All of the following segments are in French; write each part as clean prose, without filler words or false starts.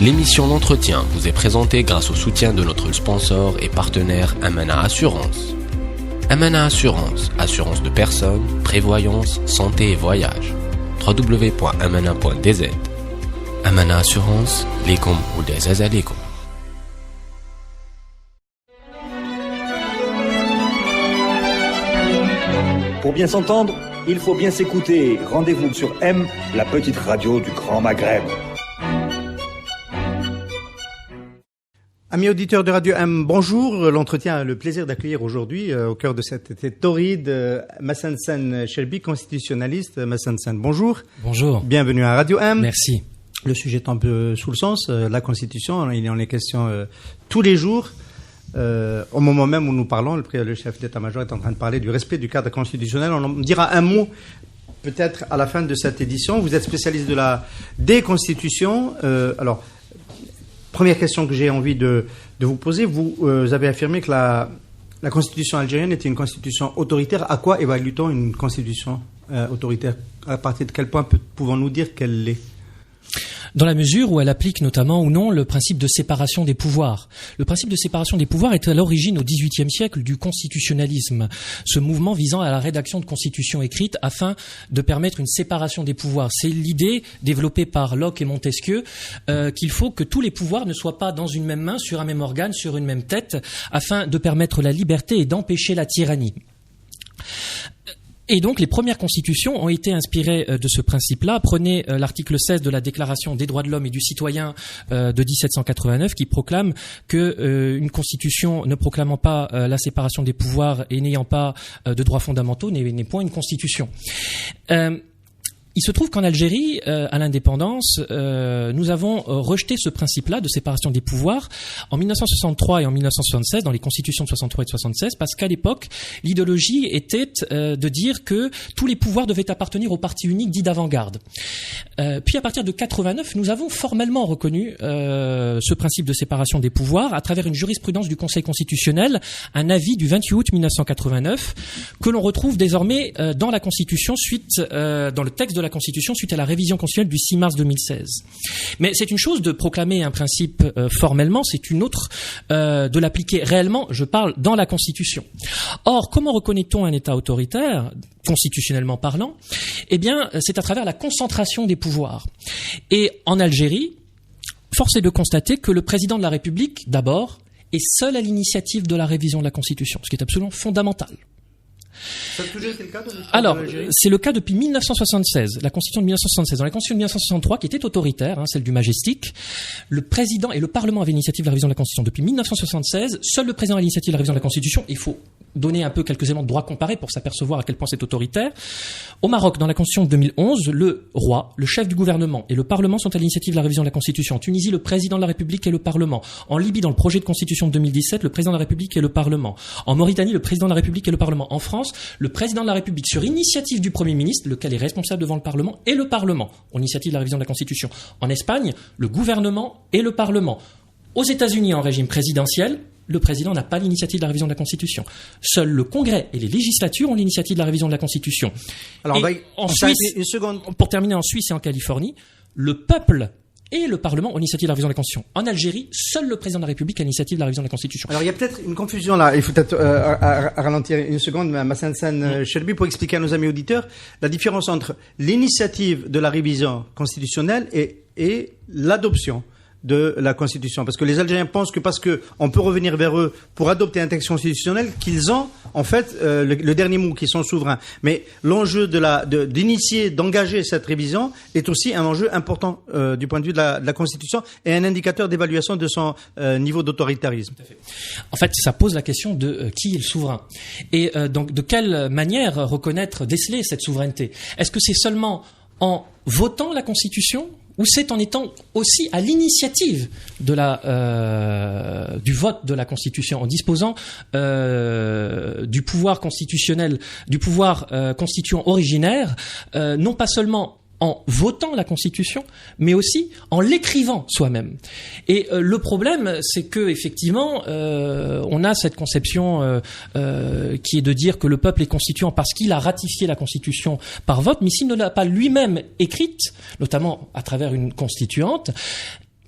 L'émission L'Entretien vous est présentée grâce au soutien de notre sponsor et partenaire Amana Assurance. Amana Assurance, assurance de personnes, prévoyance, santé et voyage. www.amana.dz. Amana Assurance, lekum ou des azalekum. Pour bien s'entendre, il faut bien s'écouter. Rendez-vous sur M, la petite radio du Grand Maghreb. Amis auditeurs de Radio M, bonjour. L'entretien a le plaisir d'accueillir aujourd'hui, au cœur de cet été torride, Massensen Shelby, constitutionnaliste. Massensen, bonjour. Bonjour. Bienvenue à Radio M. Merci. Le sujet est un peu sous le sens, la Constitution, il en est question tous les jours. Au moment même où nous parlons, le chef d'état-major est en train de parler du respect du cadre constitutionnel. On en dira un mot peut-être à la fin de cette édition. Vous êtes spécialiste de la déconstitution. Alors, première question que j'ai envie de vous poser. Vous avez affirmé que la constitution algérienne était une constitution autoritaire. À quoi évalue-t-on une constitution autoritaire? À partir de quel point pouvons-nous dire qu'elle l'est? Dans la mesure où elle applique notamment ou non le principe de séparation des pouvoirs. Le principe de séparation des pouvoirs est à l'origine au XVIIIe siècle du constitutionnalisme, ce mouvement visant à la rédaction de constitutions écrites afin de permettre une séparation des pouvoirs. C'est l'idée développée par Locke et Montesquieu qu'il faut que tous les pouvoirs ne soient pas dans une même main, sur un même organe, sur une même tête, afin de permettre la liberté et d'empêcher la tyrannie. Et donc, les premières constitutions ont été inspirées de ce principe-là. Prenez l'article 16 de la Déclaration des droits de l'homme et du citoyen de 1789 qui proclame que une constitution ne proclamant pas la séparation des pouvoirs et n'ayant pas de droits fondamentaux n'est point une constitution. Il se trouve qu'en Algérie, à l'indépendance, nous avons rejeté ce principe-là de séparation des pouvoirs en 1963 et en 1976, dans les constitutions de 63 et de 76, parce qu'à l'époque, l'idéologie était de dire que tous les pouvoirs devaient appartenir au parti unique dit d'avant-garde. Puis à partir de 89, nous avons formellement reconnu ce principe de séparation des pouvoirs à travers une jurisprudence du Conseil constitutionnel, un avis du 28 août 1989, que l'on retrouve désormais dans la Constitution dans le texte de la Constitution suite à la révision constitutionnelle du 6 mars 2016. Mais c'est une chose de proclamer un principe formellement, c'est une autre de l'appliquer réellement, je parle dans la Constitution. Or, comment reconnaît-on un État autoritaire, constitutionnellement parlant? Eh bien, c'est à travers la concentration des pouvoirs. Et en Algérie, force est de constater que le président de la République, d'abord, est seul à l'initiative de la révision de la Constitution, ce qui est absolument fondamental. Ça a toujours été le cas Alors, c'est le cas depuis 1976, la Constitution de 1976. Dans la Constitution de 1963, qui était autoritaire, celle du Majestic, le président et le Parlement avaient l'initiative de la révision de la Constitution. Depuis 1976, seul le président a l'initiative de la révision de la Constitution. Il faut donner un peu quelques éléments de droit comparé pour s'apercevoir à quel point c'est autoritaire. Au Maroc, dans la Constitution de 2011, le roi, le chef du gouvernement et le Parlement sont à l'initiative de la révision de la Constitution. En Tunisie, le président de la République et le Parlement. En Libye, dans le projet de Constitution de 2017, le président de la République et le Parlement. En Mauritanie, le président de la République et le Parlement. En France, le président de la République, sur initiative du Premier ministre, lequel est responsable devant le Parlement, et le Parlement, en initiative de la révision de la Constitution. En Espagne, le gouvernement et le Parlement. Aux États-Unis, en régime présidentiel, le président n'a pas l'initiative de la révision de la Constitution. Seul le Congrès et les législatures ont l'initiative de la révision de la Constitution. Alors, en Suisse, une seconde. Pour terminer, en Suisse et en Californie, le peuple et le Parlement ont l'initiative de la révision de la Constitution. En Algérie, seul le président de la République a l'initiative de la révision de la Constitution. Alors, il y a peut-être une confusion là. Il faut peut-être ralentir une seconde, Massensen Shelby, pour expliquer à nos amis auditeurs la différence entre l'initiative de la révision constitutionnelle et l'adoption de la Constitution. Parce que les Algériens pensent que parce que on peut revenir vers eux pour adopter un texte constitutionnel, qu'ils ont, en fait, le dernier mot, qu'ils sont souverains. Mais l'enjeu d'initier, d'engager cette révision est aussi un enjeu important du point de vue de la Constitution et un indicateur d'évaluation de son niveau d'autoritarisme. Tout à fait. En fait, ça pose la question de qui est le souverain. Et donc, de quelle manière reconnaître, déceler cette souveraineté? Est-ce que c'est seulement en votant la Constitution, ou c'est en étant aussi à l'initiative de du vote de la Constitution, en disposant du pouvoir constitutionnel, du pouvoir constituant originaire, non pas seulement en votant la Constitution, mais aussi en l'écrivant soi-même. Et le problème, c'est que effectivement, on a cette conception qui est de dire que le peuple est constituant parce qu'il a ratifié la Constitution par vote, mais s'il ne l'a pas lui-même écrite, notamment à travers une constituante,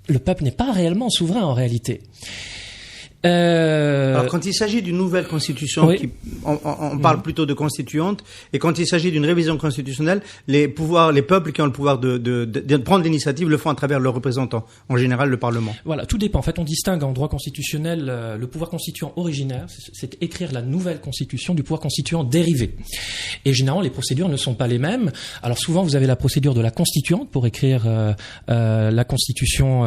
Le peuple n'est pas réellement souverain en réalité. Alors, quand il s'agit d'une nouvelle constitution, oui. on parle plutôt de constituante, et quand il s'agit d'une révision constitutionnelle, les peuples qui ont le pouvoir de prendre l'initiative le font à travers leurs représentants, en général le Parlement. Voilà, tout dépend. En fait, on distingue en droit constitutionnel le pouvoir constituant originaire, c'est écrire la nouvelle constitution, du pouvoir constituant dérivé. Et généralement, les procédures ne sont pas les mêmes. Alors souvent, vous avez la procédure de la constituante pour écrire la constitution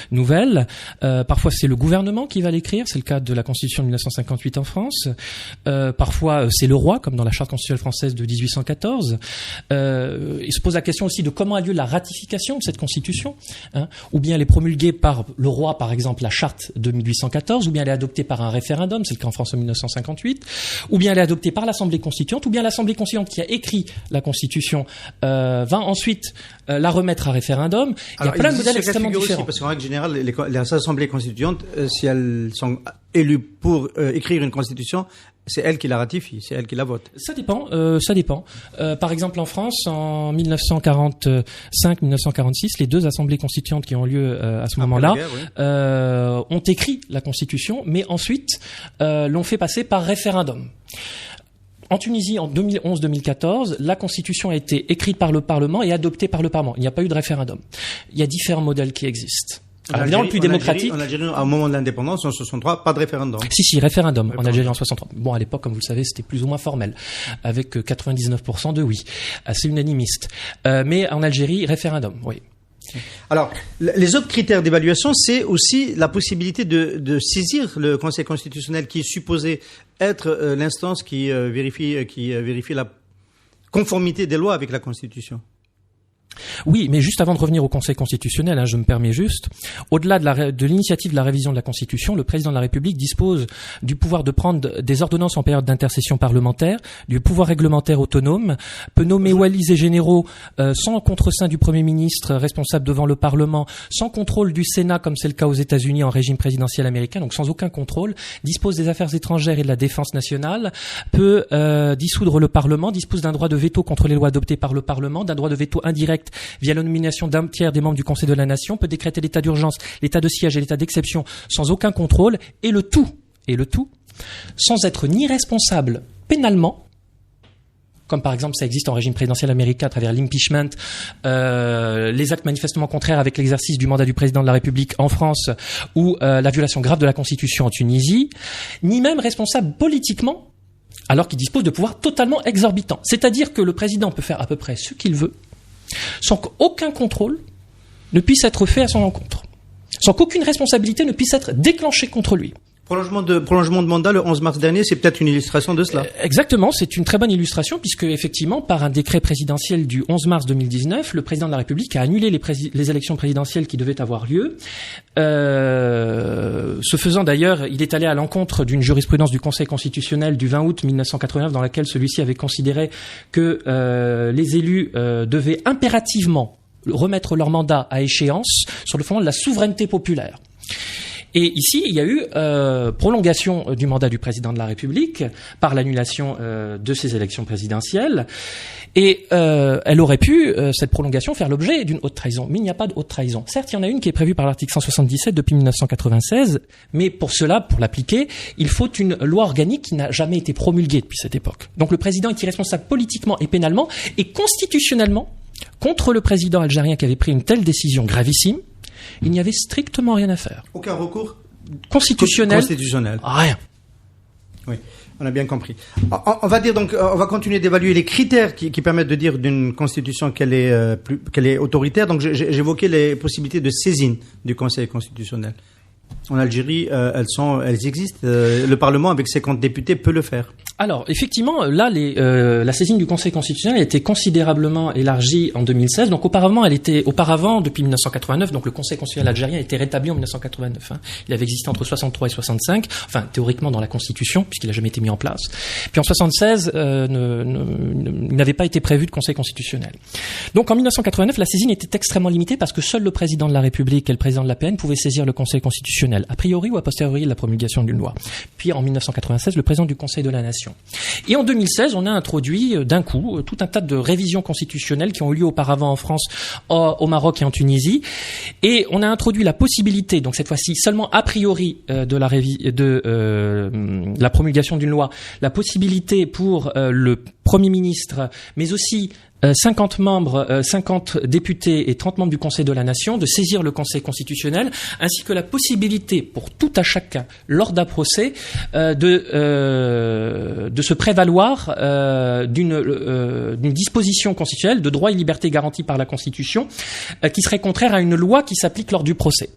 nouvelle. Parfois, c'est le gouvernement qui va l'écrire, c'est le cas de la Constitution de 1958 en France. Parfois, c'est le roi, comme dans la Charte constitutionnelle française de 1814. Il se pose la question aussi de comment a lieu la ratification de cette Constitution, hein, ou bien elle est promulguée par le roi, par exemple, la Charte de 1814, ou bien elle est adoptée par un référendum, c'est le cas en France en 1958, ou bien elle est adoptée par l'Assemblée constituante, ou bien l'Assemblée constituante qui a écrit la Constitution va ensuite la remettre à référendum. Il y a plein de modèles extrêmement différents. Aussi, parce qu'en règle générale, les assemblées constituantes, si elles sont élues pour écrire une constitution, c'est elles qui la ratifient, c'est elles qui la votent. Ça dépend. Par exemple, en France, en 1945-1946, les deux assemblées constituantes qui ont lieu à ce moment-là ont écrit la Constitution, mais ensuite l'ont fait passer par référendum. En Tunisie, en 2011-2014, la Constitution a été écrite par le Parlement et adoptée par le Parlement. Il n'y a pas eu de référendum. Il y a différents modèles qui existent. Alors, évidemment, le plus démocratique. En Algérie, au moment de l'indépendance, en 63, pas de référendum. Si, référendum en Algérie en 63. Bon, à l'époque, comme vous le savez, c'était plus ou moins formel, avec 99% de oui, assez unanimiste. Mais en Algérie, référendum, oui. Alors, les autres critères d'évaluation, c'est aussi la possibilité de saisir le Conseil constitutionnel, qui est supposé être l'instance qui vérifie la conformité des lois avec la Constitution. Oui, mais juste avant de revenir au Conseil constitutionnel, je me permets juste, au-delà de l'initiative de la révision de la Constitution, le président de la République dispose du pouvoir de prendre des ordonnances en période d'intercession parlementaire, du pouvoir réglementaire autonome, peut nommer wallis et généraux sans contreseing du Premier ministre responsable devant le Parlement, sans contrôle du Sénat comme c'est le cas aux États-Unis en régime présidentiel américain, donc sans aucun contrôle, dispose des affaires étrangères et de la défense nationale, peut dissoudre le Parlement, dispose d'un droit de veto contre les lois adoptées par le Parlement, d'un droit de veto indirect via la nomination d'un tiers des membres du Conseil de la Nation, peut décréter l'état d'urgence, l'état de siège et l'état d'exception sans aucun contrôle, et le tout, sans être ni responsable pénalement, comme par exemple ça existe en régime présidentiel américain à travers l'impeachment, les actes manifestement contraires avec l'exercice du mandat du président de la République en France, ou la violation grave de la Constitution en Tunisie, ni même responsable politiquement, alors qu'il dispose de pouvoirs totalement exorbitants. C'est-à-dire que le président peut faire à peu près ce qu'il veut, sans qu'aucun contrôle ne puisse être fait à son encontre, sans qu'aucune responsabilité ne puisse être déclenchée contre lui. Prolongement de mandat le 11 mars dernier, c'est peut-être une illustration de cela. Exactement, c'est une très bonne illustration, puisque effectivement, par un décret présidentiel du 11 mars 2019, le président de la République a annulé les élections présidentielles qui devaient avoir lieu. Ce faisant d'ailleurs, il est allé à l'encontre d'une jurisprudence du Conseil constitutionnel du 20 août 1989, dans laquelle celui-ci avait considéré que les élus devaient impérativement remettre leur mandat à échéance sur le fondement de la souveraineté populaire. Et ici, il y a eu prolongation du mandat du président de la République par l'annulation de ces élections présidentielles. Et elle aurait pu, cette prolongation, faire l'objet d'une haute trahison. Mais il n'y a pas de haute trahison. Certes, il y en a une qui est prévue par l'article 177 depuis 1996, mais pour cela, pour l'appliquer, il faut une loi organique qui n'a jamais été promulguée depuis cette époque. Donc le président est irresponsable politiquement et pénalement, et constitutionnellement, contre le président algérien qui avait pris une telle décision gravissime. Il n'y avait strictement rien à faire. Aucun recours constitutionnel. Rien. Oui, on a bien compris. On va dire donc, on va continuer d'évaluer les critères qui permettent de dire d'une constitution qu'elle est autoritaire. Donc, j'évoquais les possibilités de saisine du Conseil constitutionnel. En Algérie, elles existent. Le Parlement, avec 50 députés, peut le faire. Alors, effectivement, là, la saisine du Conseil constitutionnel a été considérablement élargie en 2016. Donc, auparavant, depuis 1989, donc le Conseil constitutionnel algérien a été rétabli en 1989. Il avait existé entre 63 et 65, enfin, théoriquement dans la Constitution, puisqu'il n'a jamais été mis en place. Puis en 76, il n'avait pas été prévu de Conseil constitutionnel. Donc, en 1989, la saisine était extrêmement limitée parce que seul le président de la République et le président de l'APN pouvaient saisir le Conseil constitutionnel, a priori ou a posteriori de la promulgation d'une loi. Puis, en 1996, le président du Conseil de la Nation Constitution. Et en 2016, on a introduit d'un coup tout un tas de révisions constitutionnelles qui ont eu lieu auparavant en France, au Maroc et en Tunisie. Et on a introduit la possibilité, donc cette fois-ci seulement a priori de la promulgation d'une loi, la possibilité pour le Premier ministre, mais aussi 50 membres, 50 députés et 30 membres du Conseil de la Nation de saisir le Conseil constitutionnel, ainsi que la possibilité pour tout à chacun, lors d'un procès, de se prévaloir d'une disposition constitutionnelle de droits et libertés garantis par la Constitution, qui serait contraire à une loi qui s'applique lors du procès.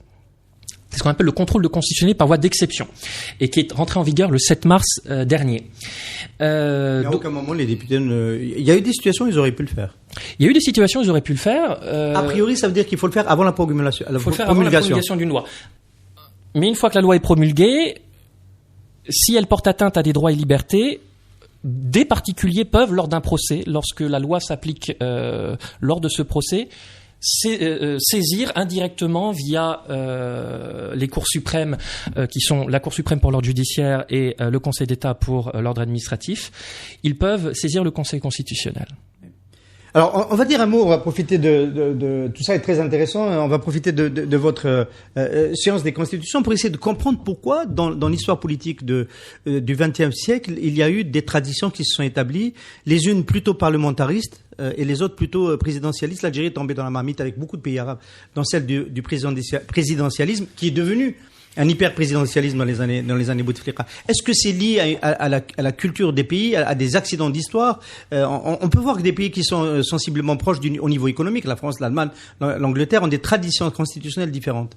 C'est ce qu'on appelle le contrôle de constitutionnel par voie d'exception, et qui est rentré en vigueur le 7 mars dernier. À aucun moment les députés il y a eu des situations où ils auraient pu le faire. Il y a eu des situations où ils auraient pu le faire. A priori, ça veut dire qu'il faut le faire avant la promulgation. Il faut le faire avant la promulgation d'une loi. Mais une fois que la loi est promulguée, si elle porte atteinte à des droits et libertés, des particuliers peuvent, lors d'un procès, lorsque la loi s'applique lors de ce procès, saisir indirectement via les cours suprêmes qui sont la Cour suprême pour l'ordre judiciaire et le Conseil d'État pour l'ordre administratif. Ils peuvent saisir le Conseil constitutionnel. Alors, on va dire un mot, on va profiter de tout ça est très intéressant, on va profiter de votre science des constitutions pour essayer de comprendre pourquoi dans l'histoire politique du XXe siècle, il y a eu des traditions qui se sont établies, les unes plutôt parlementaristes et les autres plutôt présidentialistes. L'Algérie est tombée dans la marmite avec beaucoup de pays arabes, dans celle du présidentialisme qui est devenu un hyper-présidentialisme dans les années Bouteflika. Est-ce que c'est lié à la culture des pays, à des accidents d'histoire? On peut voir que des pays qui sont sensiblement proches au niveau économique, la France, l'Allemagne, l'Angleterre, ont des traditions constitutionnelles différentes.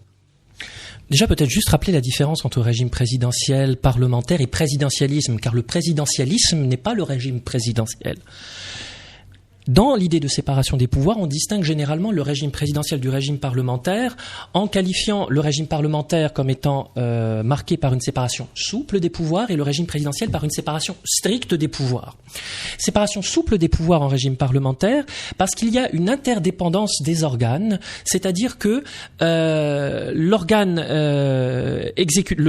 Déjà, peut-être juste rappeler la différence entre régime présidentiel, parlementaire et présidentialisme, car le présidentialisme n'est pas le régime présidentiel. Dans l'idée de séparation des pouvoirs, on distingue généralement le régime présidentiel du régime parlementaire en qualifiant le régime parlementaire comme étant marqué par une séparation souple des pouvoirs et le régime présidentiel par une séparation stricte des pouvoirs. Séparation souple des pouvoirs en régime parlementaire parce qu'il y a une interdépendance des organes, c'est-à-dire que le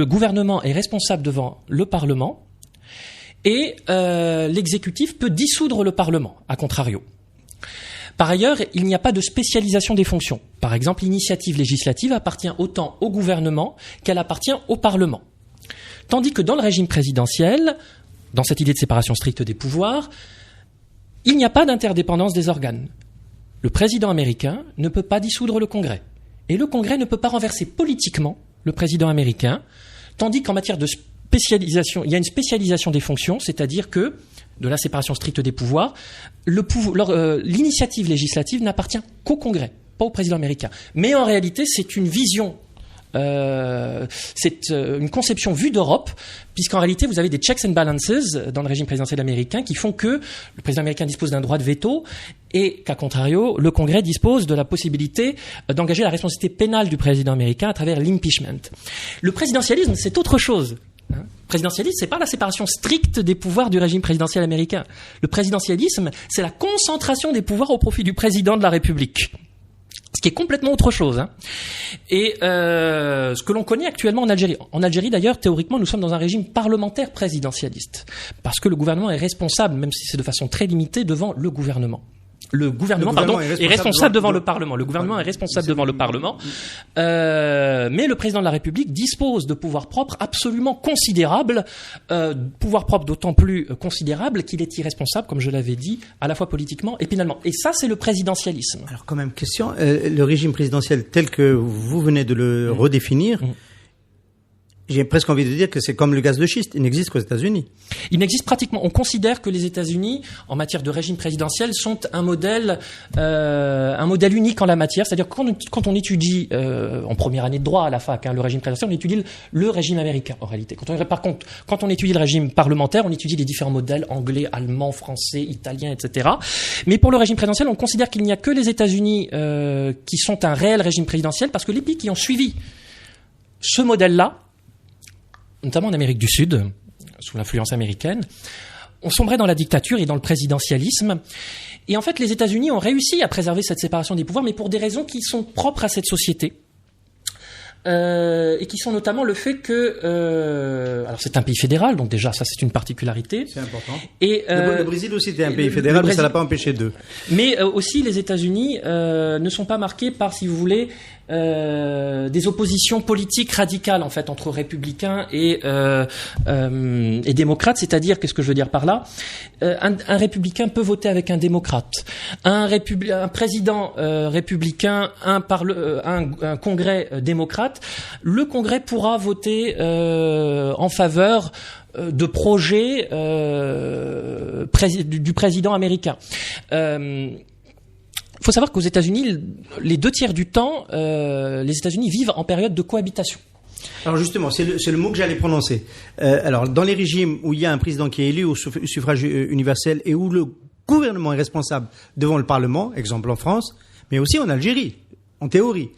gouvernement est responsable devant le Parlement, et l'exécutif peut dissoudre le Parlement, à contrario. Par ailleurs, il n'y a pas de spécialisation des fonctions. Par exemple, l'initiative législative appartient autant au gouvernement qu'elle appartient au Parlement. Tandis que dans le régime présidentiel, dans cette idée de séparation stricte des pouvoirs, il n'y a pas d'interdépendance des organes. Le président américain ne peut pas dissoudre le Congrès. Et le Congrès ne peut pas renverser politiquement le président américain, tandis qu'en matière de spécialisation, il y a une spécialisation des fonctions, c'est-à-dire que, de la séparation stricte des pouvoirs, l'initiative législative n'appartient qu'au Congrès, pas au président américain. Mais en réalité, c'est une vision, c'est une conception vue d'Europe, puisqu'en réalité, vous avez des checks and balances dans le régime présidentiel américain qui font que le président américain dispose d'un droit de veto et qu'à contrario, le Congrès dispose de la possibilité d'engager la responsabilité pénale du président américain à travers l'impeachment. Le présidentialisme, c'est autre chose. Présidentialisme, c'est pas la séparation stricte des pouvoirs du régime présidentiel américain. Le présidentialisme, c'est la concentration des pouvoirs au profit du président de la République. Ce qui est complètement autre chose. Et ce que l'on connaît actuellement en Algérie. En Algérie, d'ailleurs, théoriquement, nous sommes dans un régime parlementaire présidentialiste. Parce que le gouvernement est responsable, même si c'est de façon très limitée, devant le gouvernement. Le gouvernement est responsable devant le Parlement. Le gouvernement est responsable devant le Parlement. Mais le président de la République dispose de pouvoirs propres absolument considérables, pouvoirs propres d'autant plus considérables qu'il est irresponsable, comme je l'avais dit, à la fois politiquement et pénalement. Et ça, c'est le présidentialisme. Alors, quand même, question, le régime présidentiel tel que vous venez de le redéfinir, j'ai presque envie de dire que c'est comme le gaz de schiste, il n'existe qu'aux États-Unis. Il n'existe pratiquement. On considère que les États-Unis, en matière de régime présidentiel, sont un modèle unique en la matière. C'est-à-dire que quand on étudie en première année de droit à la fac, le régime présidentiel, on étudie le régime américain en réalité. Par contre, quand on étudie le régime parlementaire, on étudie les différents modèles anglais, allemand, français, italien, etc. Mais pour le régime présidentiel, on considère qu'il n'y a que les États-Unis qui sont un réel régime présidentiel, parce que les pays qui ont suivi ce modèle-là, notamment en Amérique du Sud, sous l'influence américaine, ont sombré dans la dictature et dans le présidentialisme. Et en fait, les États-Unis ont réussi à préserver cette séparation des pouvoirs, mais pour des raisons qui sont propres à cette société. et qui sont notamment le fait que, alors c'est un pays fédéral, donc déjà ça c'est une particularité. C'est important. Et le Brésil aussi était un pays fédéral, mais ça l'a pas empêché d'eux. Mais aussi les États-Unis ne sont pas marqués par, si vous voulez, des oppositions politiques radicales en fait entre républicains et démocrates. C'est-à-dire, qu'est-ce que je veux dire par là, un républicain peut voter avec un démocrate, un président républicain, un congrès démocrate. Le congrès pourra voter en faveur de projets du président américain. Il faut savoir qu'aux États-Unis, les 2/3 du temps, les États-Unis vivent en période de cohabitation. Alors justement, c'est le mot que j'allais prononcer. Alors, dans les régimes où il y a un président qui est élu au suffrage universel et où le gouvernement est responsable devant le Parlement, exemple en France, mais aussi en Algérie, en théorie,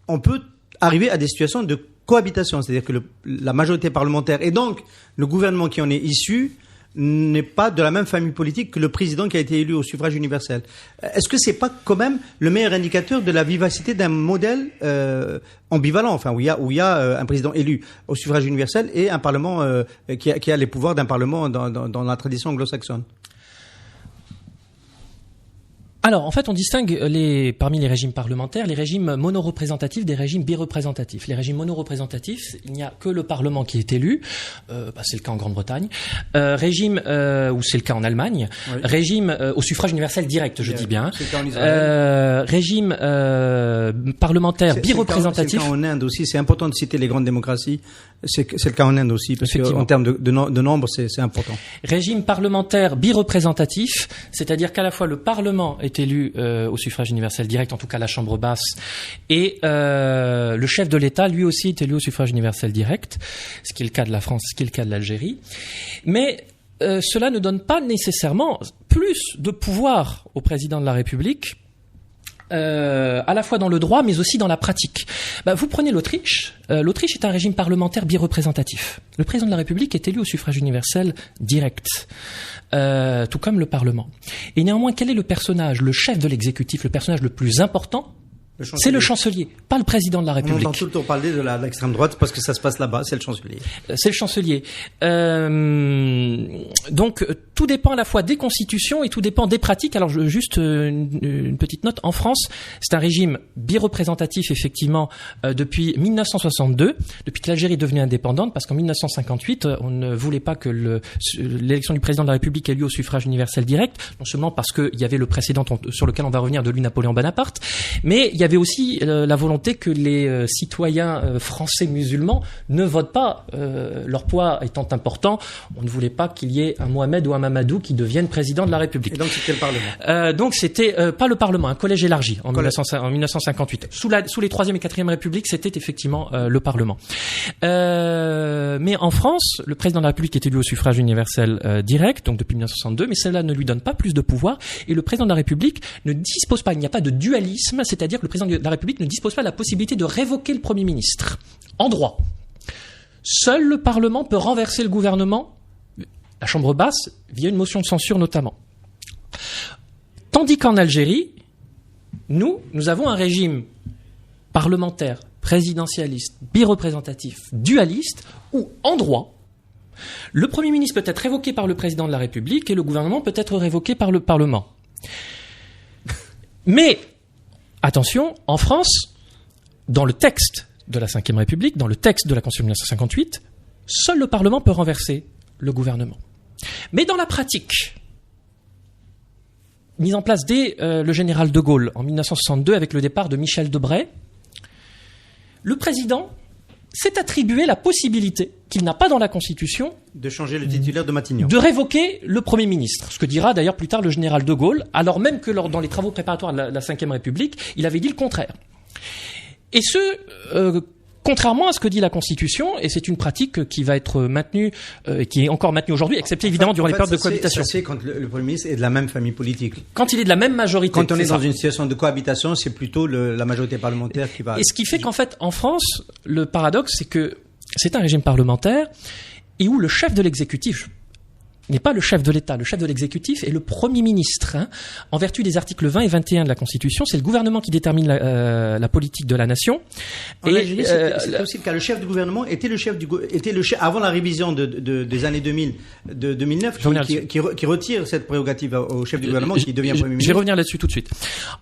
on peut arriver à des situations de cohabitation, c'est-à-dire que la majorité parlementaire et donc le gouvernement qui en est issu n'est pas de la même famille politique que le président qui a été élu au suffrage universel. Est-ce que c'est pas quand même le meilleur indicateur de la vivacité d'un modèle ambivalent, enfin où il y a un président élu au suffrage universel et un parlement qui a les pouvoirs d'un parlement dans la tradition anglo-saxonne? Alors, en fait, on distingue parmi les régimes parlementaires, les régimes monoreprésentatifs des régimes bireprésentatifs. Les régimes monoreprésentatifs, il n'y a que le Parlement qui est élu, c'est le cas en Grande-Bretagne. Régime, ou c'est le cas en Allemagne. Oui. Régime au suffrage universel direct, je dis bien. C'est le cas en Israël. Régime parlementaire bireprésentatif. C'est le cas en Inde aussi. C'est important de citer les grandes démocraties. C'est le cas en Inde aussi, parce qu'en termes de nombre, c'est important. Régime parlementaire bireprésentatif, c'est-à-dire qu'à la fois le Parlement est élu au suffrage universel direct, en tout cas la Chambre basse, et le chef de l'État, lui aussi, est élu au suffrage universel direct, ce qui est le cas de la France, ce qui est le cas de l'Algérie. Mais cela ne donne pas nécessairement plus de pouvoir au président de la République, à la fois dans le droit, mais aussi dans la pratique. Vous prenez l'Autriche. L'Autriche est un régime parlementaire bireprésentatif. Le président de la République est élu au suffrage universel direct, tout comme le Parlement. Et néanmoins, quel est le personnage, le chef de l'exécutif, le personnage le plus important? C'est le chancelier, pas le président de la République. On entend tout le temps parler de l'extrême droite parce que ça se passe là-bas, c'est le chancelier. C'est le chancelier. Donc, tout dépend à la fois des constitutions et tout dépend des pratiques. Alors, juste une petite note. En France, c'est un régime bireprésentatif, effectivement, depuis 1962, depuis que l'Algérie est devenue indépendante, parce qu'en 1958, on ne voulait pas que l'élection du président de la République ait lieu au suffrage universel direct, non seulement parce qu'il y avait le précédent sur lequel on va revenir de Louis-Napoléon Bonaparte, mais il y avait aussi la volonté que les citoyens français musulmans ne votent pas, leur poids étant important. On ne voulait pas qu'il y ait un Mohamed ou un Mamadou qui deviennent président de la République. Et donc c'était le Parlement. Donc c'était pas le Parlement, un collège élargi en 1958. Sous les 3e et 4e Républiques, c'était effectivement le Parlement. Mais en France, le président de la République est élu au suffrage universel direct, donc depuis 1962, mais cela ne lui donne pas plus de pouvoir. Et le président de la République ne dispose pas, il n'y a pas de dualisme, c'est-à-dire que le président de la République ne dispose pas de la possibilité de révoquer le Premier ministre en droit. Seul le Parlement peut renverser le gouvernement, la Chambre basse, via une motion de censure notamment. Tandis qu'en Algérie, nous avons un régime parlementaire, présidentialiste, bireprésentatif, dualiste, où en droit, le Premier ministre peut être révoqué par le président de la République et le gouvernement peut être révoqué par le Parlement. Mais attention, en France, dans le texte de la Ve République, dans le texte de la Constitution de 1958, seul le Parlement peut renverser le gouvernement. Mais dans la pratique, mise en place dès le général de Gaulle en 1962 avec le départ de Michel Debré, le président s'est attribué la possibilité, qu'il n'a pas dans la Constitution, de changer le titulaire de Matignon, de révoquer le Premier ministre. Ce que dira d'ailleurs plus tard le général de Gaulle, alors même que dans les travaux préparatoires de la Ve République, il avait dit le contraire. Et contrairement à ce que dit la Constitution, et c'est une pratique qui va être maintenue, qui est encore maintenue aujourd'hui, excepté évidemment durant les périodes de cohabitation. Ça c'est quand le Premier ministre est de la même famille politique. Quand il est de la même majorité. Quand on est dans une situation de cohabitation, c'est plutôt la majorité parlementaire qui va... Et ce qui fait qu'en fait, en France, le paradoxe, c'est que c'est un régime parlementaire et où le chef de l'exécutif, n'est pas le chef de l'État. Le chef de l'exécutif est le Premier ministre. En vertu des articles 20 et 21 de la Constitution, c'est le gouvernement qui détermine la politique de la nation. En Algérie, c'était aussi le cas. Le chef du gouvernement était le chef avant la révision des années 2000, de 2009, qui retire cette prérogative au chef du gouvernement, qui devient Premier ministre. Je vais revenir là-dessus tout de suite.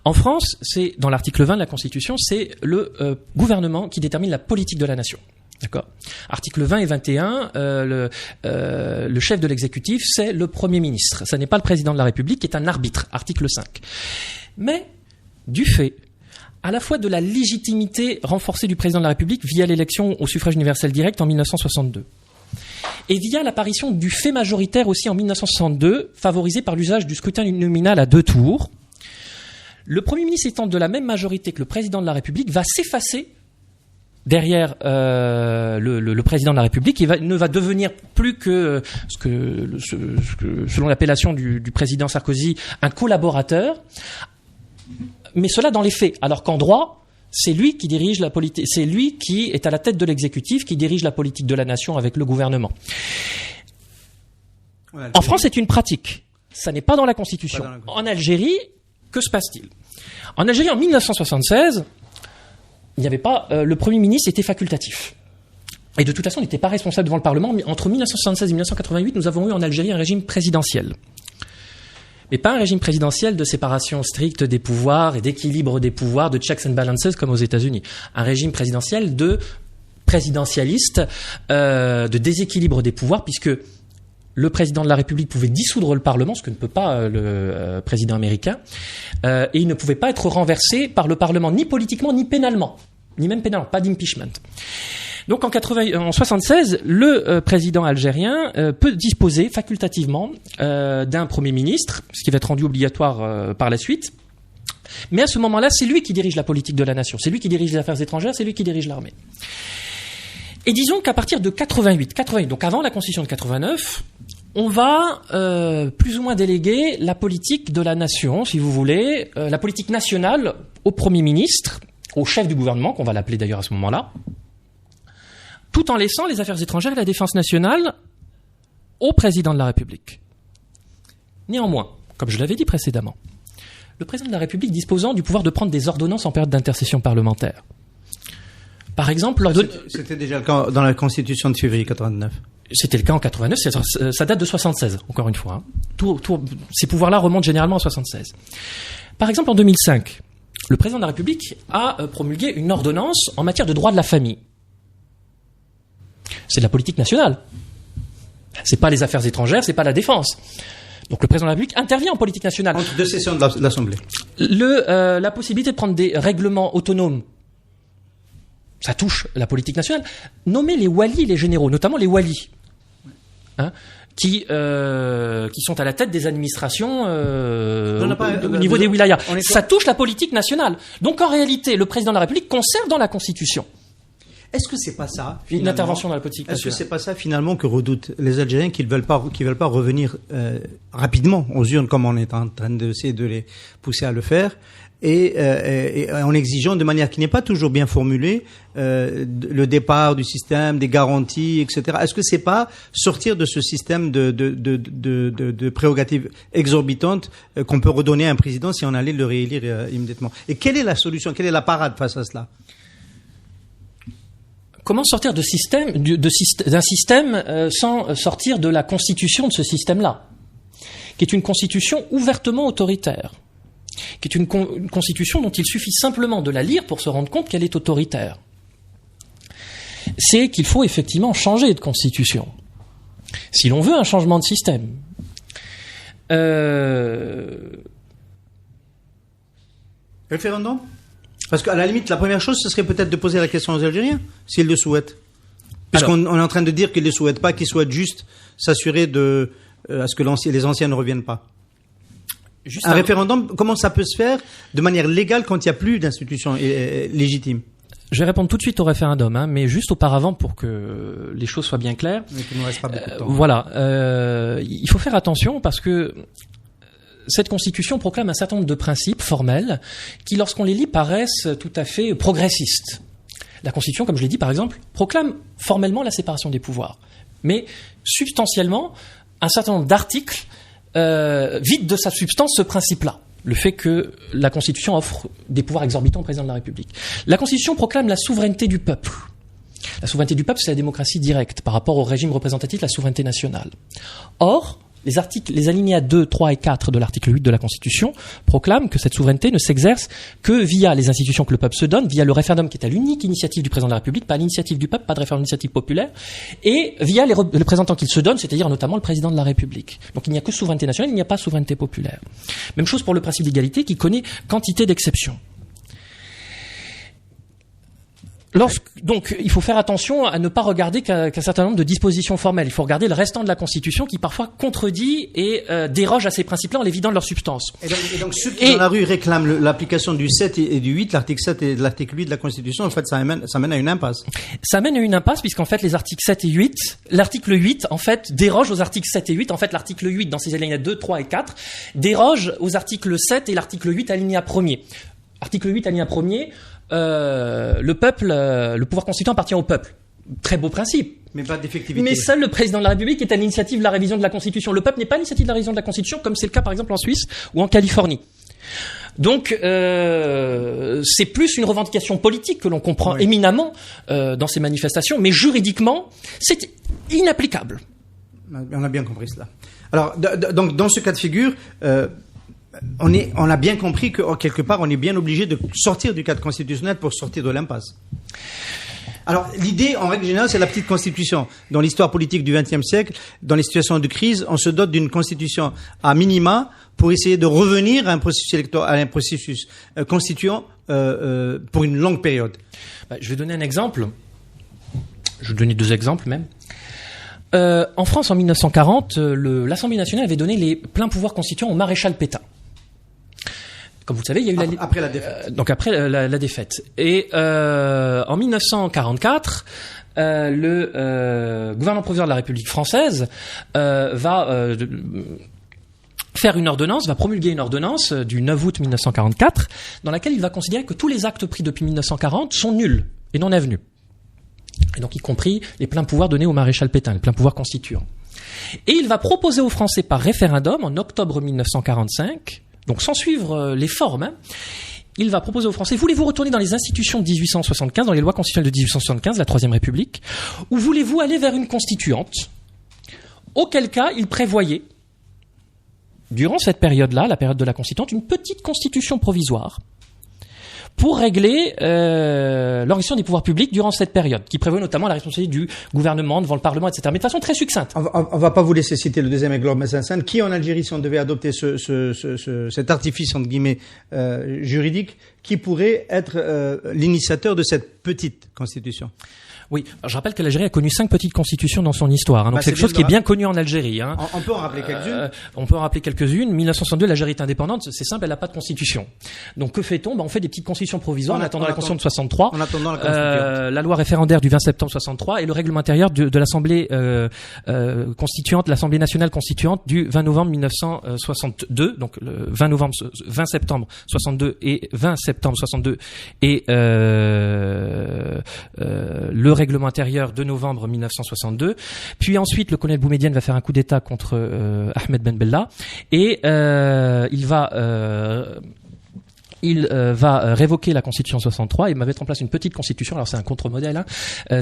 En France, c'est dans l'article 20 de la Constitution, c'est le gouvernement qui détermine la politique de la nation. D'accord. Article 20 et 21, le chef de l'exécutif, c'est le Premier ministre. Ça n'est pas le président de la République, qui est un arbitre. Article 5. Mais, du fait, à la fois de la légitimité renforcée du président de la République via l'élection au suffrage universel direct en 1962, et via l'apparition du fait majoritaire aussi en 1962, favorisé par l'usage du scrutin uninominal à 2 tours, le Premier ministre étant de la même majorité que le président de la République va s'effacer derrière le président de la République, ne va devenir plus que selon l'appellation du président Sarkozy, un collaborateur, mais cela dans les faits, alors qu'en droit, c'est lui qui dirige la politique, c'est lui qui est à la tête de l'exécutif, qui dirige la politique de la nation avec le gouvernement. En France, c'est une pratique. Ça n'est pas dans la Constitution. En Algérie, que se passe-t-il ? En Algérie, en 1976, il n'y avait pas, le Premier ministre était facultatif. Et de toute façon, il n'était pas responsable devant le Parlement. Entre 1976 et 1988, nous avons eu en Algérie un régime présidentiel. Mais pas un régime présidentiel de séparation stricte des pouvoirs et d'équilibre des pouvoirs, de checks and balances comme aux États-Unis. Un régime présidentiel de présidentialiste, de déséquilibre des pouvoirs, puisque le président de la République pouvait dissoudre le Parlement, ce que ne peut pas le président américain, et il ne pouvait pas être renversé par le Parlement, ni politiquement, ni pénalement, ni même pénalement, pas d'impeachment. Donc en 76, le président algérien peut disposer facultativement d'un Premier ministre, ce qui va être rendu obligatoire par la suite. Mais à ce moment-là, c'est lui qui dirige la politique de la nation, c'est lui qui dirige les affaires étrangères, c'est lui qui dirige l'armée. Et disons qu'à partir de 88, donc avant la Constitution de 89, on va plus ou moins déléguer la politique de la nation, si vous voulez, la politique nationale au Premier ministre, au chef du gouvernement, qu'on va l'appeler d'ailleurs à ce moment-là, tout en laissant les affaires étrangères et la défense nationale au président de la République. Néanmoins, comme je l'avais dit précédemment, le président de la République disposant du pouvoir de prendre des ordonnances en période d'intercession parlementaire. Par exemple, c'était déjà le cas dans la Constitution de février 89. C'était le cas en 89, ça date de 76, encore une fois. Ces pouvoirs-là remontent généralement en 76. Par exemple, en 2005, le président de la République a promulgué une ordonnance en matière de droit de la famille. C'est de la politique nationale. C'est pas les affaires étrangères, c'est pas la défense. Donc le président de la République intervient en politique nationale. Entre 2 sessions de l'Assemblée. La possibilité de prendre des règlements autonomes, ça touche la politique nationale. Nommer les walis, les généraux, notamment les walis, qui sont à la tête des administrations au niveau des wilayas. Ça touche la politique nationale. Donc en réalité, le président de la République conserve dans la Constitution. Est-ce que c'est pas ça, une intervention dans la politique nationale? Est-ce que c'est pas ça, finalement, que redoutent les Algériens, qui veulent pas revenir rapidement aux urnes, comme on est en train d'essayer de les pousser à le faire, et en exigeant de manière qui n'est pas toujours bien formulée le départ du système, des garanties, etc. Est-ce que c'est pas sortir de ce système de prérogatives exorbitantes qu'on peut redonner à un président si on allait le réélire immédiatement? Et quelle est la solution? Quelle est la parade face à cela? Comment sortir d'un système sans sortir de la constitution de ce système-là, qui est une constitution ouvertement autoritaire, qui est une constitution dont il suffit simplement de la lire pour se rendre compte qu'elle est autoritaire. C'est qu'il faut effectivement changer de constitution, si l'on veut un changement de système. Référendum ? Parce qu'à la limite, la première chose, ce serait peut-être de poser la question aux Algériens, s'ils le souhaitent. Puisqu'on est en train de dire qu'ils ne le souhaitent pas, qu'ils souhaitent juste s'assurer à ce que les anciens ne reviennent pas. Un référendum, comment ça peut se faire de manière légale quand il n'y a plus d'institutions légitimes? Je vais répondre tout de suite au référendum, mais juste auparavant pour que les choses soient bien claires. Mais qu'il ne reste pas beaucoup de temps. Voilà. Il faut faire attention parce que cette constitution proclame un certain nombre de principes formels qui, lorsqu'on les lit, paraissent tout à fait progressistes. La constitution, comme je l'ai dit par exemple, proclame formellement la séparation des pouvoirs. Mais substantiellement, un certain nombre d'articles vide de sa substance ce principe-là. Le fait que la Constitution offre des pouvoirs exorbitants au président de la République. La Constitution proclame la souveraineté du peuple. La souveraineté du peuple, c'est la démocratie directe par rapport au régime représentatif de la souveraineté nationale. Or, les alinéas 2, 3 et 4 de l'article 8 de la Constitution proclament que cette souveraineté ne s'exerce que via les institutions que le peuple se donne, via le référendum qui est à l'unique initiative du président de la République, pas à l'initiative du peuple, pas de référendum d'initiative populaire, et via les représentants qu'il se donne, c'est-à-dire notamment le président de la République. Donc il n'y a que souveraineté nationale, il n'y a pas souveraineté populaire. Même chose pour le principe d'égalité qui connaît quantité d'exceptions. Donc, il faut faire attention à ne pas regarder qu'un certain nombre de dispositions formelles. Il faut regarder le restant de la Constitution qui parfois contredit et déroge à ces principes-là en les vidant de leur substance. Et donc ceux qui dans la rue réclament l'application du 7 et du 8, l'article 7 et l'article 8 de la Constitution, en fait, ça mène à une impasse. Ça mène à une impasse puisqu'en fait, les articles 7 et 8, l'article 8, en fait, déroge aux articles 7 et 8. En fait, l'article 8, dans ses alinéas 2, 3 et 4, déroge aux articles 7 et l'article 8, alinéa 1er. Article 8, alinéa 1er, le peuple, le pouvoir constituant appartient au peuple. Très beau principe. Mais pas d'effectivité. Mais seul le président de la République est à l'initiative de la révision de la Constitution. Le peuple n'est pas à l'initiative de la révision de la Constitution, comme c'est le cas par exemple en Suisse ou en Californie. Donc, c'est plus une revendication politique que l'on comprend éminemment dans ces manifestations, mais juridiquement, c'est inapplicable. On a bien compris cela. Alors, donc dans ce cas de figure, on a bien compris que quelque part on est bien obligé de sortir du cadre constitutionnel pour sortir de l'impasse. Alors l'idée en règle générale c'est la petite constitution. Dans l'histoire politique du XXe siècle, dans les situations de crise, on se dote d'une constitution à minima pour essayer de revenir à un processus électoral, à un processus constituant pour une longue période. Je vais donner un exemple. Je vais donner 2 exemples même. En France, en 1940, l'Assemblée nationale avait donné les pleins pouvoirs constituants au maréchal Pétain. Comme vous le savez, il y a eu après la défaite. Donc après la défaite. Et en 1944, le gouvernement provisoire de la République française va faire une ordonnance, va promulguer une ordonnance du 9 août 1944, dans laquelle il va considérer que tous les actes pris depuis 1940 sont nuls et non avenus. Et donc y compris les pleins pouvoirs donnés au maréchal Pétain, les pleins pouvoirs constituants. Et il va proposer aux Français par référendum, en octobre 1945, donc sans suivre les formes, il va proposer aux Français, voulez-vous retourner dans les institutions de 1875, dans les lois constitutionnelles de 1875, la Troisième République, ou voulez-vous aller vers une constituante? Auquel cas, il prévoyait, durant cette période-là, la période de la constituante, une petite constitution provisoire, pour régler l'organisation des pouvoirs publics durant cette période, qui prévoit notamment la responsabilité du gouvernement devant le Parlement, etc. Mais de façon très succincte. On va pas vous laisser citer le deuxième exemple Messensen. Qui en Algérie, si on devait adopter cet artifice entre guillemets juridique, qui pourrait être l'initiateur de cette petite constitution? Oui, alors je rappelle que l'Algérie a connu 5 petites constitutions dans son histoire, hein, donc c'est quelque chose qui est bien connu en Algérie. Hein. On peut en rappeler quelques-unes. On peut en rappeler quelques-unes. 1962, l'Algérie est indépendante, c'est simple, elle n'a pas de constitution. Donc que fait-on? On fait des petites constitutions provisoires en attendant la Constitution de 63. En attendant la Constitution. La loi référendaire du 20 septembre 63 et le règlement intérieur de l'Assemblée constituante, l'Assemblée nationale constituante du 20 novembre 1962. Donc le 20 septembre 62 et 20 septembre 62 et le règlement intérieur de novembre 1962. Puis ensuite, le colonel Boumedienne va faire un coup d'État contre Ahmed Ben Bella et il va révoquer la Constitution 63 et va mettre en place une petite constitution. Alors c'est un contre-modèle. Hein.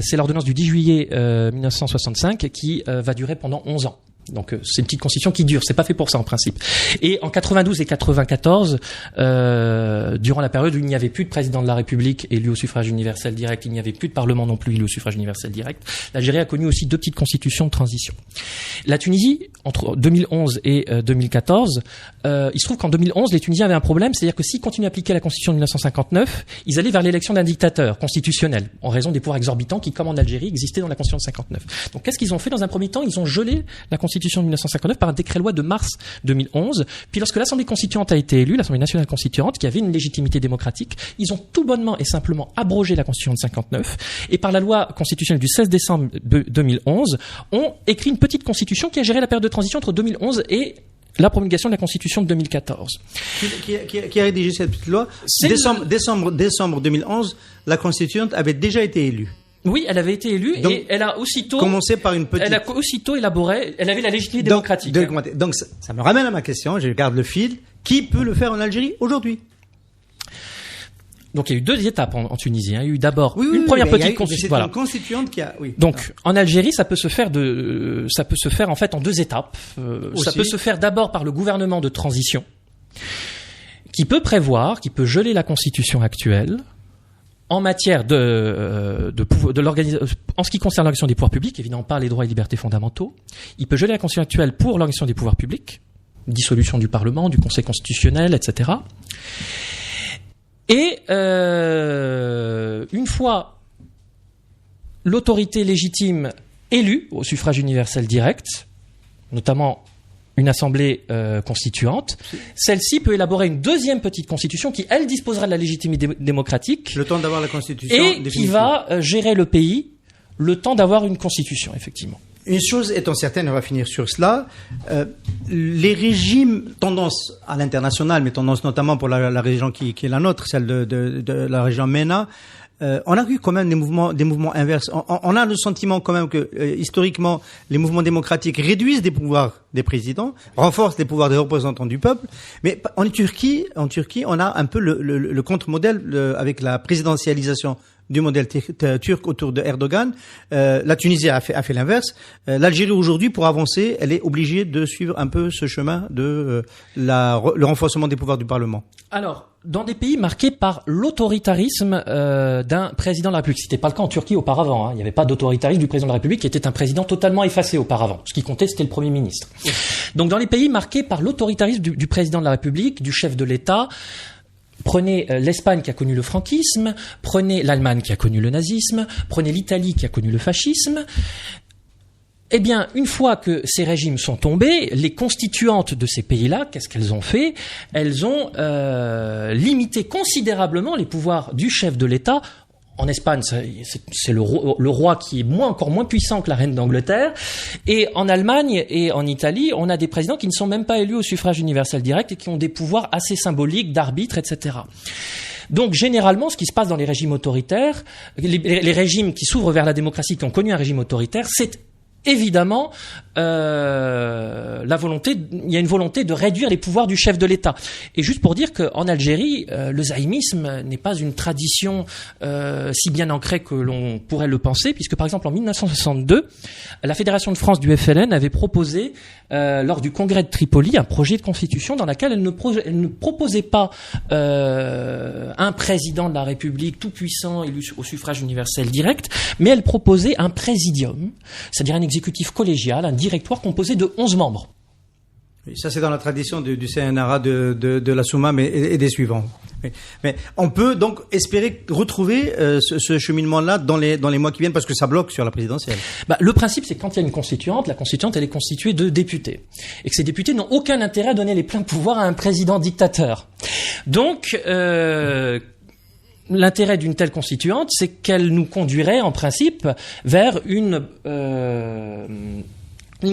C'est l'ordonnance du 10 juillet 1965 qui va durer pendant 11 ans. Donc c'est une petite constitution qui dure, c'est pas fait pour ça en principe. Et en 92 et 94, durant la période où il n'y avait plus de président de la République élu au suffrage universel direct, il n'y avait plus de parlement non plus élu au suffrage universel direct, l'Algérie a connu aussi 2 petites constitutions de transition. La Tunisie, entre 2011 et 2014, il se trouve qu'en 2011, les Tunisiens avaient un problème, c'est-à-dire que s'ils continuaient à appliquer la Constitution de 1959, ils allaient vers l'élection d'un dictateur constitutionnel, en raison des pouvoirs exorbitants qui, comme en Algérie, existaient dans la Constitution de 59. Donc qu'est-ce qu'ils ont fait dans un premier temps? Ils ont gelé la Constitution de 1959 par un décret-loi de mars 2011. Puis lorsque l'Assemblée constituante a été élue, l'Assemblée nationale constituante, qui avait une légitimité démocratique, ils ont tout bonnement et simplement abrogé la Constitution de 59 et par la loi constitutionnelle du 16 décembre 2011, ont écrit une petite constitution qui a géré la période de transition entre 2011 et la promulgation de la Constitution de 2014. Qui a rédigé cette petite loi? Décembre 2011, la Constituante avait déjà été élue. Oui, elle avait été élue Donc, et elle a aussitôt commencé par une petite. Elle a aussitôt élaboré. Elle avait la légitimité démocratique. Donc ça me ramène à ma question. Je garde le fil. Qui peut le faire en Algérie aujourd'hui? Donc il y a eu 2 étapes en Tunisie. Il y a eu d'abord une première petite constituante. Voilà. Une constituante qui a. Oui. Donc en Algérie, ça peut se faire en fait en 2 étapes. Ça peut se faire d'abord par le gouvernement de transition, qui peut geler la constitution actuelle en matière en ce qui concerne l'organisation des pouvoirs publics, évidemment pas les droits et libertés fondamentaux. Il peut geler la constitution actuelle pour l'organisation des pouvoirs publics, dissolution du Parlement, du Conseil constitutionnel, etc. Et une fois l'autorité légitime élue au suffrage universel direct, notamment une assemblée constituante, celle-ci peut élaborer une deuxième petite constitution qui, elle, disposera de la légitimité démocratique. Le temps d'avoir la constitution. Et qui va gérer le pays le temps d'avoir une constitution, effectivement. Une chose étant certaine, on va finir sur cela, les régimes, tendance à l'international, mais tendance notamment pour la région qui est la nôtre, celle de la région MENA, on a eu quand même des mouvements inverses. On a le sentiment quand même que historiquement, les mouvements démocratiques réduisent des pouvoirs des présidents, renforcent les pouvoirs des représentants du peuple. Mais en Turquie, on a un peu le contre-modèle avec la présidentialisation du modèle turc autour de Erdogan. La Tunisie a fait l'inverse. L'Algérie aujourd'hui, pour avancer, elle est obligée de suivre un peu ce chemin de le renforcement des pouvoirs du Parlement. Alors, dans des pays marqués par l'autoritarisme d'un président de la République, c'était pas le cas en Turquie auparavant. Il n'y avait pas d'autoritarisme du président de la République, qui était un président totalement effacé auparavant. Ce qui comptait, c'était le Premier ministre. Oui. Donc, dans les pays marqués par l'autoritarisme du président de la République, du chef de l'État. Prenez l'Espagne qui a connu le franquisme, prenez l'Allemagne qui a connu le nazisme, prenez l'Italie qui a connu le fascisme. Eh bien, une fois que ces régimes sont tombés, les constituantes de ces pays-là, qu'est-ce qu'elles ont fait? Elles ont limité considérablement les pouvoirs du chef de l'État. En Espagne, c'est le roi qui est encore moins puissant que la reine d'Angleterre. Et en Allemagne et en Italie, on a des présidents qui ne sont même pas élus au suffrage universel direct et qui ont des pouvoirs assez symboliques d'arbitre, etc. Donc, généralement, ce qui se passe dans les régimes autoritaires, les régimes qui s'ouvrent vers la démocratie, qui ont connu un régime autoritaire, c'est évidemment il y a une volonté de réduire les pouvoirs du chef de l'État. Et juste pour dire qu'en Algérie, le zaïmisme n'est pas une tradition si bien ancrée que l'on pourrait le penser, puisque par exemple en 1962, la Fédération de France du FLN avait proposé lors du congrès de Tripoli un projet de constitution dans laquelle elle ne proposait pas un président de la République tout puissant élu au suffrage universel direct, mais elle proposait un présidium, c'est-à-dire un exécutif collégial, un directoire composé de 11 membres. Oui, ça c'est dans la tradition du CNRA de la Soumam et des suivants. Mais on peut donc espérer retrouver ce cheminement-là dans les mois qui viennent, parce que ça bloque sur la présidentielle. Le principe, c'est que quand il y a une constituante, la constituante elle est constituée de députés, et que ces députés n'ont aucun intérêt à donner les pleins pouvoirs à un président dictateur. Donc l'intérêt d'une telle constituante, c'est qu'elle nous conduirait en principe vers une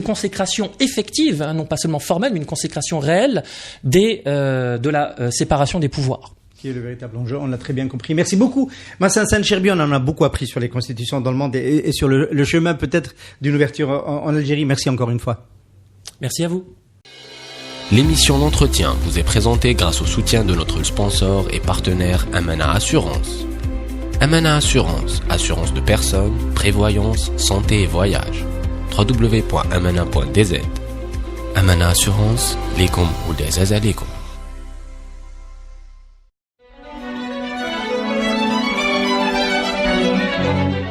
consécration effective, non pas seulement formelle, mais une consécration réelle de la séparation des pouvoirs. Qui est le véritable enjeu, on l'a très bien compris. Merci beaucoup. Massansan Cherbi, on en a beaucoup appris sur les constitutions dans le monde et sur le chemin peut-être d'une ouverture en Algérie. Merci encore une fois. Merci à vous. L'émission L'Entretien vous est présentée grâce au soutien de notre sponsor et partenaire Amana Assurance. Amana Assurance, assurance de personnes, prévoyance, santé et voyage. www.amana.dz. Amana Assurance, lekum ou des azalekum.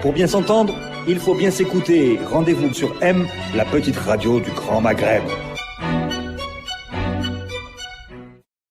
Pour bien s'entendre, il faut bien s'écouter. Rendez-vous sur M, la petite radio du Grand Maghreb.